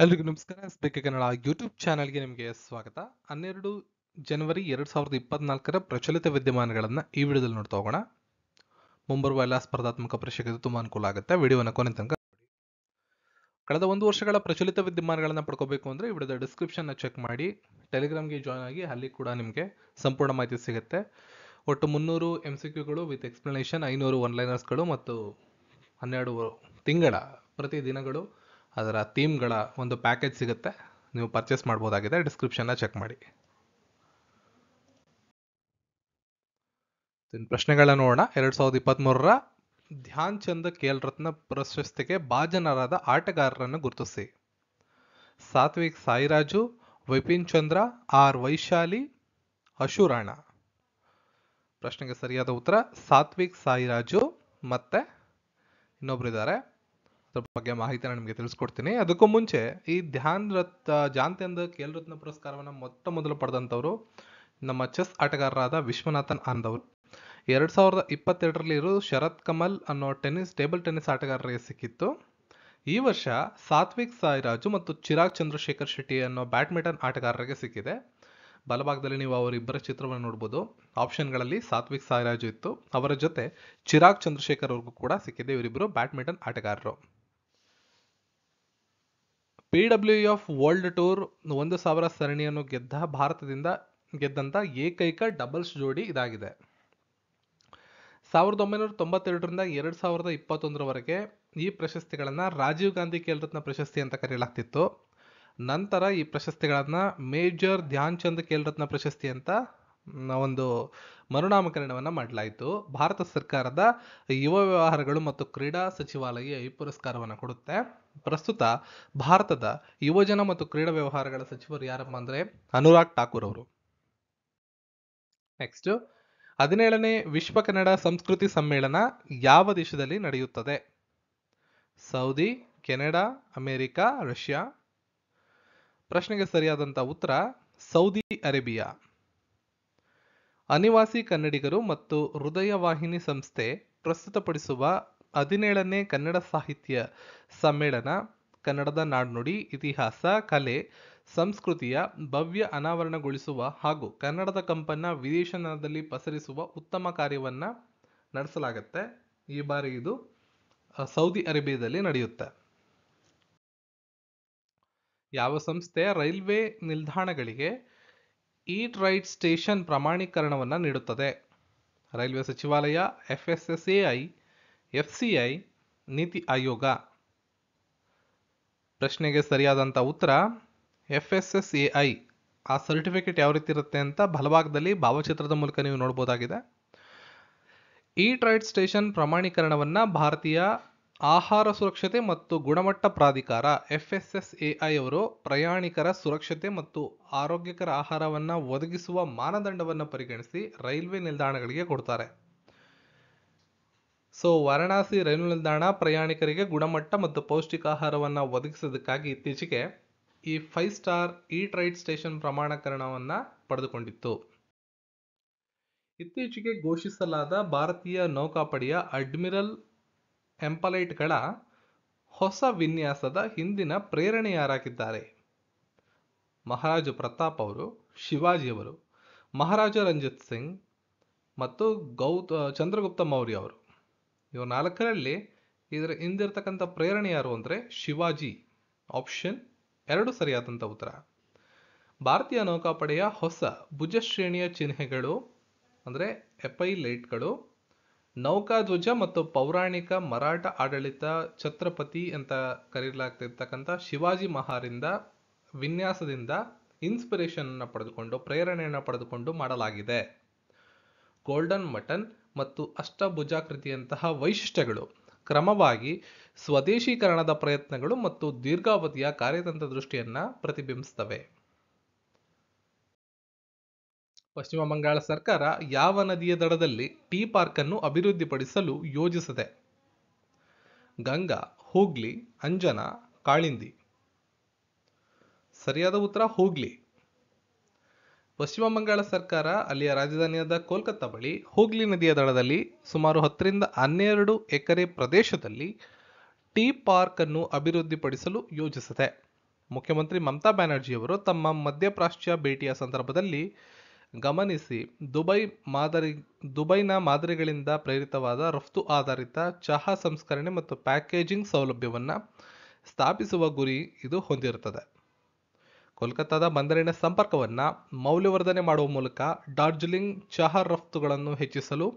ಎಲ್ರಿಗೂ ನಮಸ್ಕಾರ. ಎಸ್‌ಬಿಕೆ ಕನ್ನಡ ಯೂಟ್ಯೂಬ್ ಚಾನಲ್ಗೆ ನಿಮಗೆ ಸ್ವಾಗತ. 12 ಜನವರಿ 2024ರ ಪ್ರಚಲಿತ ವಿದ್ಯಮಾನಗಳನ್ನು ಈ ವಿಡಿಯೋದಲ್ಲಿ ನೋಡ್ತಾ ಹೋಗೋಣ. ಮುಂಬರುವ ಎಲ್ಲ ಸ್ಪರ್ಧಾತ್ಮಕ ಪರೀಕ್ಷೆಗೆ ಇದು ತುಂಬಾ ಅನುಕೂಲ ಆಗುತ್ತೆ. ವಿಡಿಯೋನ ಕೊನೆ ತನಕ ನೋಡಿ. ಕಳೆದ ಒಂದು ವರ್ಷಗಳ ಪ್ರಚಲಿತ ವಿದ್ಯಮಾನಗಳನ್ನು ಪಡ್ಕೋಬೇಕು ಅಂದರೆ ಈ ವಿಡಿಯೋದ ಡಿಸ್ಕ್ರಿಪ್ಷನ್ನ ಚೆಕ್ ಮಾಡಿ, ಟೆಲಿಗ್ರಾಮ್ಗೆ ಜಾಯ್ನ್ ಆಗಿ, ಅಲ್ಲಿ ಕೂಡ ನಿಮಗೆ ಸಂಪೂರ್ಣ ಮಾಹಿತಿ ಸಿಗುತ್ತೆ. ಒಟ್ಟು 300 MCQಗಳು ವಿತ್ ಎಕ್ಸ್ಪ್ಲನೇಷನ್, 500 ಒನ್ಲೈನರ್ಸ್ಗಳು ಮತ್ತು 12 ತಿಂಗಳ ಪ್ರತಿ ದಿನಗಳು ಅದರ ಥೀಮ್ಗಳ ಒಂದು ಪ್ಯಾಕೇಜ್ ಸಿಗುತ್ತೆ. ನೀವು ಪರ್ಚೇಸ್ ಮಾಡ್ಬೋದಾಗಿದೆ. ಡಿಸ್ಕ್ರಿಪ್ಷನ್ನ ಚೆಕ್ ಮಾಡಿ. ಪ್ರಶ್ನೆಗಳನ್ನ ನೋಡೋಣ. 2023ರ ಧ್ಯಾನ್ ಚಂದ್ ಖೇಲ್ ರತ್ನ ಪ್ರಶಸ್ತಿಗೆ ಭಾಜನರಾದ ಆಟಗಾರರನ್ನು ಗುರುತಿಸಿ. ಸಾತ್ವಿಕ್ ಸಾಯಿರಾಜು, ವಿಪಿನ್ ಚಂದ್ರ, ಆರ್ ವೈಶಾಲಿ, ಅಶು ರಾಣಾ. ಪ್ರಶ್ನೆಗೆ ಸರಿಯಾದ ಉತ್ತರ ಸಾತ್ವಿಕ್ ಸಾಯಿರಾಜು ಮತ್ತೆ ಇನ್ನೊಬ್ರು ಇದ್ದಾರೆ. ಅದ್ರ ಬಗ್ಗೆ ಮಾಹಿತಿ ನಾನು ನಿಮಗೆ ತಿಳಿಸ್ಕೊಡ್ತೀನಿ. ಅದಕ್ಕೂ ಮುಂಚೆ ಈ ಧ್ಯಾನ್ ಚಂದ್ ಖೇಲ್ ರತ್ನ ಪುರಸ್ಕಾರವನ್ನು ಮೊದಲು ಪಡೆದಂಥವ್ರು ನಮ್ಮ ಚೆಸ್ ಆಟಗಾರರಾದ ವಿಶ್ವನಾಥನ್ ಆನಂದ್ ಅವರು. 2022ರಲ್ಲಿ ಇರೋ ಶರತ್ ಕಮಲ್ ಅನ್ನೋ ಟೇಬಲ್ ಟೆನ್ನಿಸ್ ಆಟಗಾರರಿಗೆ ಸಿಕ್ಕಿತ್ತು. ಈ ವರ್ಷ ಸಾತ್ವಿಕ್ ಸಾಯಿರಾಜು ಮತ್ತು ಚಿರಾಗ್ ಚಂದ್ರಶೇಖರ್ ಶೆಟ್ಟಿ ಅನ್ನೋ ಬ್ಯಾಡ್ಮಿಂಟನ್ ಆಟಗಾರರಿಗೆ ಸಿಕ್ಕಿದೆ. ಬಲಭಾಗದಲ್ಲಿ ನೀವು ಅವರಿಬ್ಬರ ಚಿತ್ರವನ್ನು ನೋಡ್ಬೋದು. ಆಪ್ಷನ್ಗಳಲ್ಲಿ ಸಾತ್ವಿಕ್ ಸಾಯಿರಾಜು ಇತ್ತು, ಅವರ ಜೊತೆ ಚಿರಾಗ್ ಚಂದ್ರಶೇಖರ್ ಅವ್ರಿಗೂ ಕೂಡ ಸಿಕ್ಕಿದೆ. ಇವರಿಬ್ಬರು ಬ್ಯಾಡ್ಮಿಂಟನ್ ಆಟಗಾರರು. PWF ವರ್ಲ್ಡ್ ಟೂರ್ 1000 ಸರಣಿಯನ್ನು ಭಾರತದಿಂದ ಗೆದ್ದಂತ ಏಕೈಕ ಡಬಲ್ಸ್ ಜೋಡಿ ಇದಾಗಿದೆ. 1992ರಿಂದ 2021ರವರೆಗೆ ಈ ಪ್ರಶಸ್ತಿಗಳನ್ನು ರಾಜೀವ್ ಗಾಂಧಿ ಖೇಲ್ ರತ್ನ ಪ್ರಶಸ್ತಿ ಅಂತ ಕರೆಯಲಾಗ್ತಿತ್ತು. ನಂತರ ಈ ಪ್ರಶಸ್ತಿಗಳನ್ನು ಮೇಜರ್ ಧ್ಯಾನ್ ಚಂದ್ ಖೇಲ್ ರತ್ನ ಪ್ರಶಸ್ತಿ ಅಂತ ಒಂದು ಮರುನಾಮಕರಣವನ್ನು ಮಾಡಲಾಯಿತು. ಭಾರತ ಸರ್ಕಾರದ ಯುವ ವ್ಯವಹಾರಗಳು ಮತ್ತು ಕ್ರೀಡಾ ಸಚಿವಾಲಯ ಈ ಪುರಸ್ಕಾರವನ್ನು ಕೊಡುತ್ತೆ. ಪ್ರಸ್ತುತ ಭಾರತದ ಯುವಜನ ಮತ್ತು ಕ್ರೀಡಾ ವ್ಯವಹಾರಗಳ ಸಚಿವರು ಯಾರಪ್ಪ ಅಂದ್ರೆ ಅನುರಾಗ್ ಠಾಕೂರ್ ಅವರು. ನೆಕ್ಸ್ಟ್, 17ನೇ ವಿಶ್ವ ಕನ್ನಡ ಸಂಸ್ಕೃತಿ ಸಮ್ಮೇಳನ ಯಾವ ದೇಶದಲ್ಲಿ ನಡೆಯುತ್ತದೆ? Saudi, Canada, America, Russia. ಪ್ರಶ್ನೆಗೆ ಸರಿಯಾದಂತ ಉತ್ತರ ಸೌದಿ ಅರೇಬಿಯಾ. ಅನಿವಾಸಿ ಕನ್ನಡಿಗರು ಮತ್ತು ಹೃದಯ ವಾಹಿನಿ ಸಂಸ್ಥೆ ಪ್ರಸ್ತುತಪಡಿಸುವ 17ನೇ ಕನ್ನಡ ಸಾಹಿತ್ಯ ಸಮ್ಮೇಳನ ಕನ್ನಡದ ನಾಡ್ನುಡಿ, ಇತಿಹಾಸ, ಕಲೆ, ಸಂಸ್ಕೃತಿಯ ಭವ್ಯ ಅನಾವರಣಗೊಳಿಸುವ ಹಾಗೂ ಕನ್ನಡದ ಕಂಪನ್ನ ವಿದೇಶದಲ್ಲಿ ಪಸರಿಸುವ ಉತ್ತಮ ಕಾರ್ಯವನ್ನ ನಡೆಸಲಾಗುತ್ತೆ. ಈ ಬಾರಿ ಇದು ಸೌದಿ ಅರೇಬಿಯಾದಲ್ಲಿ ನಡೆಯುತ್ತೆ. ಯಾವ ಸಂಸ್ಥೆ ರೈಲ್ವೆ ನಿಲ್ದಾಣಗಳಿಗೆ ಈಟ್ ರೈಟ್ ಸ್ಟೇಷನ್ ಪ್ರಮಾಣೀಕರಣವನ್ನು ನೀಡುತ್ತದೆ? ರೈಲ್ವೆ ಸಚಿವಾಲಯ, FSSAI, FCI, ನೀತಿ ಆಯೋಗ. ಪ್ರಶ್ನೆಗೆ ಸರಿಯಾದಂಥ ಉತ್ತರ FSSAI. ಆ ಸರ್ಟಿಫಿಕೇಟ್ ಯಾವ ರೀತಿ ಇರುತ್ತೆ ಅಂತ ಬಲಭಾಗದಲ್ಲಿ ಭಾವಚಿತ್ರದ ಮೂಲಕ ನೀವು ನೋಡ್ಬೋದಾಗಿದೆ. ಈಟ್ ರೈಟ್ ಸ್ಟೇಷನ್ ಪ್ರಮಾಣೀಕರಣವನ್ನು ಭಾರತೀಯ ಆಹಾರ ಸುರಕ್ಷತೆ ಮತ್ತು ಗುಣಮಟ್ಟ ಪ್ರಾಧಿಕಾರ FSSAI ಅವರು ಪ್ರಯಾಣಿಕರ ಸುರಕ್ಷತೆ ಮತ್ತು ಆರೋಗ್ಯಕರ ಆಹಾರವನ್ನು ಒದಗಿಸುವ ಮಾನದಂಡವನ್ನು ಪರಿಗಣಿಸಿ ರೈಲ್ವೆ ನಿಲ್ದಾಣಗಳಿಗೆ ಕೊಡ್ತಾರೆ. ವಾರಣಾಸಿ ರೈಲು ನಿಲ್ದಾಣ ಪ್ರಯಾಣಿಕರಿಗೆ ಗುಣಮಟ್ಟ ಮತ್ತು ಪೌಷ್ಟಿಕ ಆಹಾರವನ್ನು ಒದಗಿಸೋದಕ್ಕಾಗಿ ಇತ್ತೀಚೆಗೆ ಈ 5 ಸ್ಟಾರ್ ಈಟ್ ರೈಟ್ ಸ್ಟೇಷನ್ ಪ್ರಮಾಣೀಕರಣವನ್ನು ಪಡೆದುಕೊಂಡಿತ್ತು. ಇತ್ತೀಚೆಗೆ ಘೋಷಿಸಲಾದ ಭಾರತೀಯ ನೌಕಾಪಡೆಯ ಅಡ್ಮಿರಲ್ ಎಂಪಲೈಟ್ಗಳ ಹೊಸ ವಿನ್ಯಾಸದ ಹಿಂದಿನ ಪ್ರೇರಣೆ ಯಾರಾಗಿದ್ದಾರೆ? ಮಹಾರಾಜ ಪ್ರತಾಪ್ ಅವರು, ಶಿವಾಜಿಯವರು, ಮಹಾರಾಜ ರಂಜಿತ್ ಸಿಂಗ್ ಮತ್ತು ಚಂದ್ರಗುಪ್ತ ಮೌರ್ಯ ಅವರು. ಇವರು 4ರಲ್ಲಿ ಇದರ ಹಿಂದಿರ್ತಕ್ಕಂಥ ಪ್ರೇರಣೆ ಯಾರು ಅಂದರೆ ಶಿವಾಜಿ. ಆಪ್ಷನ್ 2 ಸರಿಯಾದಂಥ ಉತ್ತರ. ಭಾರತೀಯ ನೌಕಾಪಡೆಯ ಹೊಸ ಭುಜಶ್ರೇಣಿಯ ಚಿಹ್ನೆಗಳು ಅಂದರೆ ಎಪೈಲೈಟ್ಗಳು ನೌಕಾಧ್ವಜ ಮತ್ತು ಪೌರಾಣಿಕ ಮರಾಠ ಆಡಳಿತ ಛತ್ರಪತಿ ಅಂತ ಕರೆಯಲಾಗ್ತಿರ್ತಕ್ಕಂಥ ಶಿವಾಜಿ ಮಹಾರಿಂದ ವಿನ್ಯಾಸದಿಂದ ಇನ್ಸ್ಪಿರೇಷನ್ ಪಡೆದುಕೊಂಡು ಪ್ರೇರಣೆಯನ್ನು ಪಡೆದುಕೊಂಡು ಮಾಡಲಾಗಿದೆ. ಗೋಲ್ಡನ್ ಮಟನ್ ಮತ್ತು ಅಷ್ಟಭುಜಾಕೃತಿಯಂತಹ ವೈಶಿಷ್ಟ್ಯಗಳು ಕ್ರಮವಾಗಿ ಸ್ವದೇಶೀಕರಣದ ಪ್ರಯತ್ನಗಳು ಮತ್ತು ದೀರ್ಘಾವಧಿಯ ಕಾರ್ಯತಂತ್ರ ದೃಷ್ಟಿಯನ್ನ ಪ್ರತಿಬಿಂಬಿಸುತ್ತವೆ. ಪಶ್ಚಿಮ ಬಂಗಾಳ ಸರ್ಕಾರ ಯಾವ ನದಿಯ ದಡದಲ್ಲಿ ಟೀ ಪಾರ್ಕ್ ಅನ್ನು ಅಭಿವೃದ್ಧಿಪಡಿಸಲು ಯೋಜಿಸಿದೆ? ಗಂಗಾ, ಹೂಗ್ಲಿ, ಅಂಜನಾ, ಕಾಳಿಂದಿ. ಸರಿಯಾದ ಉತ್ತರ ಹೂಗ್ಲಿ. ಪಶ್ಚಿಮ ಬಂಗಾಳ ಸರ್ಕಾರ ಅಲ್ಲಿಯ ರಾಜಧಾನಿಯಾದ ಕೋಲ್ಕತ್ತಾ ಬಳಿ ಹೂಗ್ಲಿ ನದಿಯ ದಡದಲ್ಲಿ ಸುಮಾರು 10ರಿಂದ 12 ಎಕರೆ ಪ್ರದೇಶದಲ್ಲಿ ಟೀ ಪಾರ್ಕ್ ಅನ್ನು ಅಭಿವೃದ್ಧಿಪಡಿಸಲು ಯೋಜಿಸಿದೆ. ಮುಖ್ಯಮಂತ್ರಿ ಮಮತಾ ಬ್ಯಾನರ್ಜಿಯವರು ತಮ್ಮ ಮಧ್ಯಪ್ರಾಚ್ಯ ಭೇಟಿಯ ಸಂದರ್ಭದಲ್ಲಿ ಗಮನಿಸಿ ದುಬೈನ ಮಾದರಿಗಳಿಂದ ಪ್ರೇರಿತವಾದ ರಫ್ತು ಆಧಾರಿತ ಚಹಾ ಸಂಸ್ಕರಣೆ ಮತ್ತು ಪ್ಯಾಕೇಜಿಂಗ್ ಸೌಲಭ್ಯವನ್ನು ಸ್ಥಾಪಿಸುವ ಗುರಿ ಇದು ಹೊಂದಿರುತ್ತದೆ. ಕೋಲ್ಕತ್ತಾದ ಬಂದರಿನ ಸಂಪರ್ಕವನ್ನು ಮೌಲ್ಯವರ್ಧನೆ ಮಾಡುವ ಮೂಲಕ ಡಾರ್ಜಿಲಿಂಗ್ ಚಹಾ ರಫ್ತುಗಳನ್ನು ಹೆಚ್ಚಿಸಲು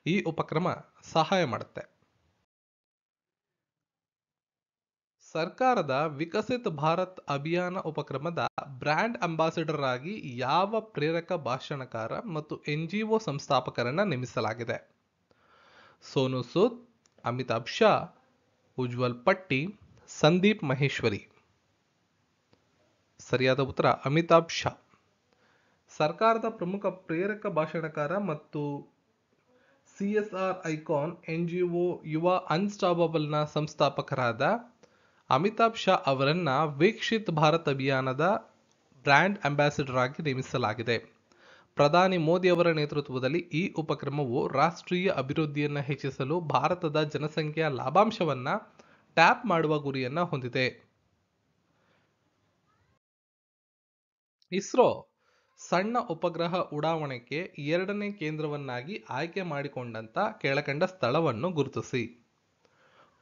ಈ ಉಪಕ್ರಮ ಸಹಾಯ ಮಾಡುತ್ತೆ. ಸರ್ಕಾರದ ವಿಕಸಿತ್ ಭಾರತ್ ಅಭಿಯಾನ ಉಪಕ್ರಮದ ಬ್ರ್ಯಾಂಡ್ ಅಂಬಾಸಿಡರ್ ಆಗಿ ಯಾವ ಪ್ರೇರಕ ಭಾಷಣಕಾರ ಮತ್ತು NGO ಸಂಸ್ಥಾಪಕರನ್ನು ನೇಮಿಸಲಾಗಿದೆ? ಸೋನು ಸೂದ್, ಅಮಿತಾಬ್ ಶಾ, ಉಜ್ವಲ್ ಪಟ್ಟಿ, ಸಂದೀಪ್ ಮಹೇಶ್ವರಿ. ಸರಿಯಾದ ಉತ್ತರ ಅಮಿತಾಬ್ ಶಾ. ಸರ್ಕಾರದ ಪ್ರಮುಖ ಪ್ರೇರಕ ಭಾಷಣಕಾರ ಮತ್ತು CSR ಐಕಾನ್ NGO ಯುವ ಅನ್ಸ್ಟಾಪಬಲ್ನ ಸಂಸ್ಥಾಪಕರಾದ ಅಮಿತಾಬ್ ಶಾ ಅವರನ್ನ ವಿಕಸಿತ್ ಭಾರತ್ ಅಭಿಯಾನದ ಬ್ರ್ಯಾಂಡ್ ಅಂಬಾಸಿಡರ್ ಆಗಿ ನೇಮಿಸಲಾಗಿದೆ. ಪ್ರಧಾನಿ ಮೋದಿ ಅವರ ನೇತೃತ್ವದಲ್ಲಿ ಈ ಉಪಕ್ರಮವು ರಾಷ್ಟ್ರೀಯ ಅಭಿವೃದ್ಧಿಯನ್ನು ಹೆಚ್ಚಿಸಲು ಭಾರತದ ಜನಸಂಖ್ಯೆಯ ಲಾಭಾಂಶವನ್ನ ಟ್ಯಾಪ್ ಮಾಡುವ ಗುರಿಯನ್ನ ಹೊಂದಿದೆ. ಇಸ್ರೋ ಸಣ್ಣ ಉಪಗ್ರಹ ಉಡಾವಣೆಗೆ 2ನೇ ಕೇಂದ್ರವನ್ನಾಗಿ ಆಯ್ಕೆ ಮಾಡಿಕೊಂಡಂತ ಕೆಳಕಂಡ ಸ್ಥಳವನ್ನು ಗುರುತಿಸಿ.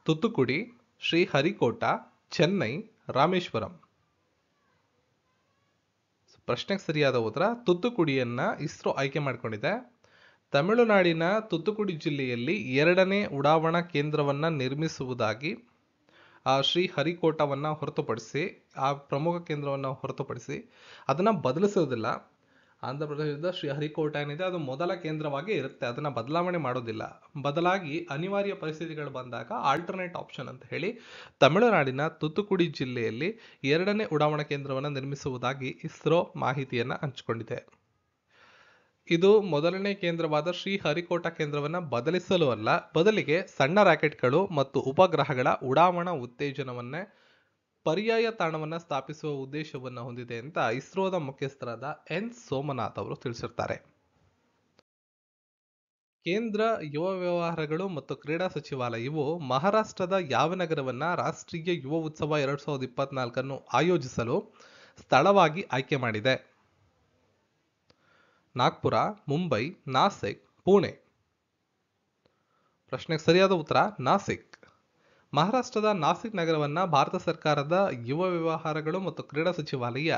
ತುತ್ತುಕುಡಿ, ಶ್ರೀಹರಿಕೋಟಾ, ಚೆನ್ನೈ, ರಾಮೇಶ್ವರಂ. ಪ್ರಶ್ನೆಗೆ ಸರಿಯಾದ ಉತ್ತರ ತುತ್ತುಕುಡಿಯನ್ನ ಇಸ್ರೋ ಆಯ್ಕೆ ಮಾಡಿಕೊಂಡಿದೆ. ತಮಿಳುನಾಡಿನ ತುತ್ತುಕುಡಿ ಜಿಲ್ಲೆಯಲ್ಲಿ 2ನೇ ಉಡಾವಣಾ ಕೇಂದ್ರವನ್ನ ನಿರ್ಮಿಸುವುದಾಗಿ ಶ್ರೀಹರಿಕೋಟಾವನ್ನ ಹೊರತುಪಡಿಸಿ, ಆ ಪ್ರಮುಖ ಕೇಂದ್ರವನ್ನು ಹೊರತುಪಡಿಸಿ ಅದನ್ನ ಬದಲಿಸೋದಿಲ್ಲ. ಆಂಧ್ರ ಪ್ರದೇಶದ ಶ್ರೀಹರಿಕೋಟಾ ಏನಿದೆ ಅದು ಮೊದಲ ಕೇಂದ್ರವಾಗಿ ಇರುತ್ತೆ, ಅದನ್ನ ಬದಲಾವಣೆ ಮಾಡೋದಿಲ್ಲ. ಬದಲಾಗಿ ಅನಿವಾರ್ಯ ಪರಿಸ್ಥಿತಿಗಳು ಬಂದಾಗ ಆಲ್ಟರ್ನೇಟ್ ಆಪ್ಷನ್ ಅಂತ ಹೇಳಿ ತಮಿಳುನಾಡಿನ ತುತ್ತುಕುಡಿ ಜಿಲ್ಲೆಯಲ್ಲಿ 2ನೇ ಉಡಾವಣಾ ಕೇಂದ್ರವನ್ನು ನಿರ್ಮಿಸುವುದಾಗಿ ಇಸ್ರೋ ಮಾಹಿತಿಯನ್ನ ಹಂಚಿಕೊಂಡಿದೆ. ಇದು ಮೊದಲನೇ ಕೇಂದ್ರವಾದ ಶ್ರೀಹರಿಕೋಟಾ ಕೇಂದ್ರವನ್ನು ಬದಲಿಸಲು ಅಲ್ಲ, ಬದಲಿಗೆ ಸಣ್ಣ ರಾಕೆಟ್ಗಳು ಮತ್ತು ಉಪಗ್ರಹಗಳ ಉಡಾವಣಾ ಉತ್ತೇಜನವನ್ನೇ ಪರ್ಯಾಯ ತಾಣವನ್ನು ಸ್ಥಾಪಿಸುವ ಉದ್ದೇಶವನ್ನು ಹೊಂದಿದೆ ಅಂತ ಇಸ್ರೋದ ಮುಖ್ಯಸ್ಥರಾದ N ಸೋಮನಾಥ್ ಅವರು ತಿಳಿಸಿರ್ತಾರೆ. ಕೇಂದ್ರ ಯುವ ವ್ಯವಹಾರಗಳು ಮತ್ತು ಕ್ರೀಡಾ ಸಚಿವಾಲಯವು ಮಹಾರಾಷ್ಟ್ರದ ಯಾವ ನಗರವನ್ನ ರಾಷ್ಟ್ರೀಯ ಯುವ ಉತ್ಸವ 2024 ಆಯೋಜಿಸಲು ಸ್ಥಳವಾಗಿ ಆಯ್ಕೆ ಮಾಡಿದೆ? ನಾಗ್ಪುರ, ಮುಂಬೈ, ನಾಸಿಕ್, ಪುಣೆ. ಪ್ರಶ್ನೆಗೆ ಸರಿಯಾದ ಉತ್ತರ ನಾಸಿಕ್. ಮಹಾರಾಷ್ಟ್ರದ ನಾಸಿಕ್ ನಗರವನ್ನ ಭಾರತ ಸರ್ಕಾರದ ಯುವ ವ್ಯವಹಾರಗಳು ಮತ್ತು ಕ್ರೀಡಾ ಸಚಿವಾಲಯ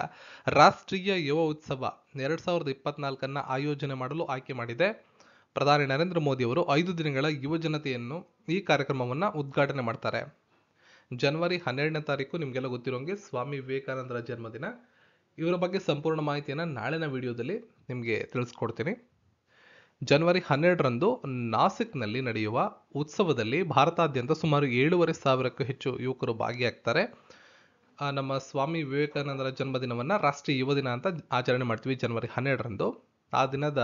ರಾಷ್ಟ್ರೀಯ ಯುವ ಉತ್ಸವ 2024 ಆಯೋಜನೆ ಮಾಡಲು ಆಯ್ಕೆ ಮಾಡಿದೆ. ಪ್ರಧಾನಿ ನರೇಂದ್ರ ಮೋದಿ ಅವರು 5 ದಿನಗಳ ಯುವ ಜನತೆಯನ್ನು ಈ ಕಾರ್ಯಕ್ರಮವನ್ನು ಉದ್ಘಾಟನೆ ಮಾಡ್ತಾರೆ. ಜನವರಿ 12ನೇ ತಾರೀಕು ನಿಮಗೆಲ್ಲ ಗೊತ್ತಿರೋಂಗೆ ಸ್ವಾಮಿ ವಿವೇಕಾನಂದರ ಜನ್ಮದಿನ. ಇವರ ಬಗ್ಗೆ ಸಂಪೂರ್ಣ ಮಾಹಿತಿಯನ್ನು ನಾಳಿನ ವಿಡಿಯೋದಲ್ಲಿ ನಿಮಗೆ ತಿಳಿಸ್ಕೊಡ್ತೀನಿ. ಜನವರಿ 12ರಂದು ನಾಸಿಕ್ನಲ್ಲಿ ನಡೆಯುವ ಉತ್ಸವದಲ್ಲಿ ಭಾರತಾದ್ಯಂತ ಸುಮಾರು 7,500ಕ್ಕೂ ಹೆಚ್ಚು ಯುವಕರು ಭಾಗಿಯಾಗ್ತಾರೆ. ನಮ್ಮ ಸ್ವಾಮಿ ವಿವೇಕಾನಂದರ ಜನ್ಮದಿನವನ್ನು ರಾಷ್ಟ್ರೀಯ ಯುವ ದಿನ ಅಂತ ಆಚರಣೆ ಮಾಡ್ತೀವಿ ಜನವರಿ 12ರಂದು. ಆ ದಿನದ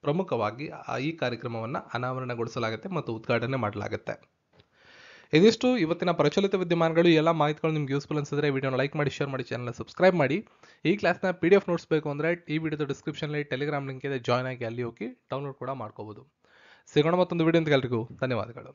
ಪ್ರಮುಖವಾಗಿ ಈ ಕಾರ್ಯಕ್ರಮವನ್ನು ಅನಾವರಣಗೊಳಿಸಲಾಗುತ್ತೆ ಮತ್ತು ಉದ್ಘಾಟನೆ ಮಾಡಲಾಗುತ್ತೆ. ಇದಿಷ್ಟು ಇವತ್ತಿನ ಪ್ರಚಲಿತ ವಿದ್ಯಮಾನಗಳು. ಎಲ್ಲ ಮಾಹಿತಿಗಳು ನಿಮ್ಗೆ ಯೂಸ್ಫುಲ್ ಅನ್ಸಿದ್ರೆ ವಿಡಿಯೋನ ಲೈಕ್ ಮಾಡಿ, ಶೇರ್ ಮಾಡಿ, ಚಾನಲ್ನ ಸಬ್ಸ್ಕ್ರೈಬ್ ಮಾಡಿ. ಈ ಕ್ಲಾಸ್ನ PDF ನೋಟ್ಸ್ ಬೇಕು ಅಂದರೆ ಈ ವಿಡಿಯೋದ ಡಿಸ್ಕ್ರಿಪ್ಷನ್ಲಿ ಟೆಲಿಗ್ರಾಮ್ ಲಿಂಕ್ ಇದೆ, ಜಾಯ್ನ್ ಆಗಿ ಅಲ್ಲಿ ಹೋಗಿ ಡೌನ್ಲೋಡ್ ಕೂಡ ಮಾಡ್ಕೋಬಹುದು. ಸಿಗೋಣ ಮತ್ತೊಂದು ವಿಡಿಯೋ ಅಂತ. ಎಲ್ರಿಗೂ ಧನ್ಯವಾದಗಳು.